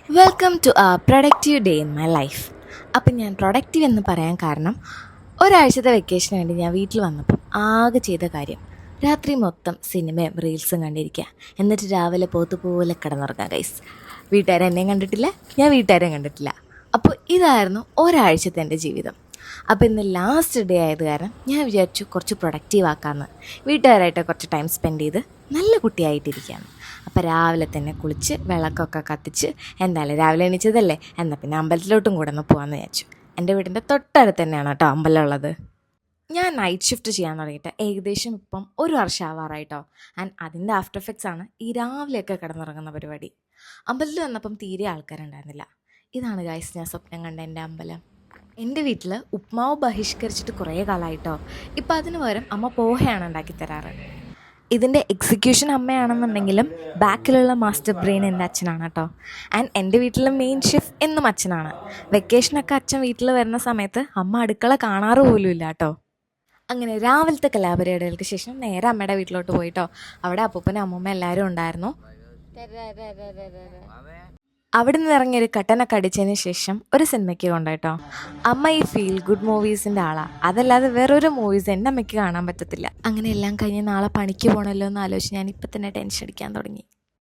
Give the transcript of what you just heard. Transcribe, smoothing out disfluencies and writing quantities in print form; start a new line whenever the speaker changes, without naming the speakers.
Welcome to ആ productive day in my life. അപ്പം ഞാൻ പ്രൊഡക്റ്റീവ് എന്ന് പറയാൻ കാരണം ഒരാഴ്ചത്തെ വെക്കേഷന് വേണ്ടി ഞാൻ വീട്ടിൽ വന്നപ്പം ആകെ ചെയ്ത കാര്യം രാത്രി മൊത്തം സിനിമയും റീൽസും കണ്ടിരിക്കുക. എന്നിട്ട് രാവിലെ പോത്തുപോലെ കിടന്നുറങ്ങാം ഗൈസ്. വീട്ടുകാരെ എന്നെയും കണ്ടിട്ടില്ല, ഞാൻ വീട്ടുകാരെയും കണ്ടിട്ടില്ല. അപ്പോൾ ഇതായിരുന്നു ഒരാഴ്ചത്തെ എൻ്റെ ജീവിതം. അപ്പോൾ ഇന്ന് ലാസ്റ്റ് ഡേ ആയത് കാരണം ഞാൻ വിചാരിച്ചു കുറച്ച് പ്രൊഡക്റ്റീവ് ആക്കാമെന്ന്. വീട്ടുകാരായിട്ട് കുറച്ച് ടൈം സ്പെൻഡ് ചെയ്ത് നല്ല കുട്ടിയായിട്ടിരിക്കുകയാണ്. അപ്പോൾ രാവിലെ തന്നെ കുളിച്ച് വിളക്കൊക്കെ കത്തിച്ച് എന്തായാലും രാവിലെ എണീച്ചതല്ലേ, എന്നാൽ പിന്നെ അമ്പലത്തിലോട്ടും കൂടെ ഒന്ന് പോകാമെന്ന് വിചാരിച്ചു. എൻ്റെ വീടിൻ്റെ തൊട്ടടുത്ത് തന്നെയാണ് കേട്ടോ അമ്പലം ഉള്ളത്. ഞാൻ നൈറ്റ് ഷിഫ്റ്റ് ചെയ്യാൻ തുടങ്ങിയിട്ട് ഏകദേശം ഇപ്പം ഒരു വർഷം ആവാറായിട്ടോ. ആൻഡ് അതിൻ്റെ ആഫ്റ്റർ എഫക്ട്സ് ആണ് ഈ രാവിലെയൊക്കെ കിടന്നുറങ്ങുന്ന പരിപാടി. അമ്പലത്തിൽ വന്നപ്പം തീരെ ആൾക്കാരുണ്ടായിരുന്നില്ല. ഇതാണ് ഗൈസ് ഞാൻ സ്വപ്നം കണ്ട എൻ്റെ അമ്പലം. എൻ്റെ വീട്ടിൽ ഉപ്മാവ് ബഹിഷ്കരിച്ചിട്ട് കുറേ കാലമായിട്ടോ. ഇപ്പം അതിന് പകരം അമ്മ പോഹയാണ് ഉണ്ടാക്കി തരാറ്. ഇതിൻ്റെ എക്സിക്യൂഷൻ അമ്മയാണെന്നുണ്ടെങ്കിലും ബാക്കിലുള്ള മാസ്റ്റർ ബ്രെയിൻ എൻ്റെ അച്ഛനാണ് കേട്ടോ. ആൻഡ് എൻ്റെ വീട്ടിലെ മെയിൻ ഷെഫ് എന്നും അച്ഛനാണ്. വെക്കേഷനൊക്കെ അച്ഛൻ വീട്ടിൽ വരുന്ന സമയത്ത് അമ്മ അടുക്കള കാണാറ് പോലും ഇല്ല കേട്ടോ. അങ്ങനെ രാവിലത്തെ കലാപരിപാടികൾക്ക് ശേഷം നേരെ അമ്മയുടെ വീട്ടിലോട്ട് പോയിട്ടോ. അവിടെ അപ്പൂപ്പനും അമ്മൂമ്മ എല്ലാവരും ഉണ്ടായിരുന്നു. അവിടെ നിന്ന് ഇറങ്ങിയൊരു കട്ടനൊക്കെ അടിച്ചതിന് ശേഷം ഒരു സിനിമയ്ക്ക് കൊണ്ടുപോയിട്ടോ. അമ്മ ഈ ഫീൽ ഗുഡ് മൂവീസിൻ്റെ ആളാണ്. അതല്ലാതെ വേറൊരു മൂവീസ് എൻ്റെ അമ്മയ്ക്ക് കാണാൻ പറ്റത്തില്ല. അങ്ങനെ എല്ലാം കഴിഞ്ഞ് നാളെ പണിക്ക് പോകണമല്ലോ എന്ന് ആലോചിച്ച് ഞാൻ ഇപ്പം തന്നെ ടെൻഷൻ അടിക്കാൻ തുടങ്ങി.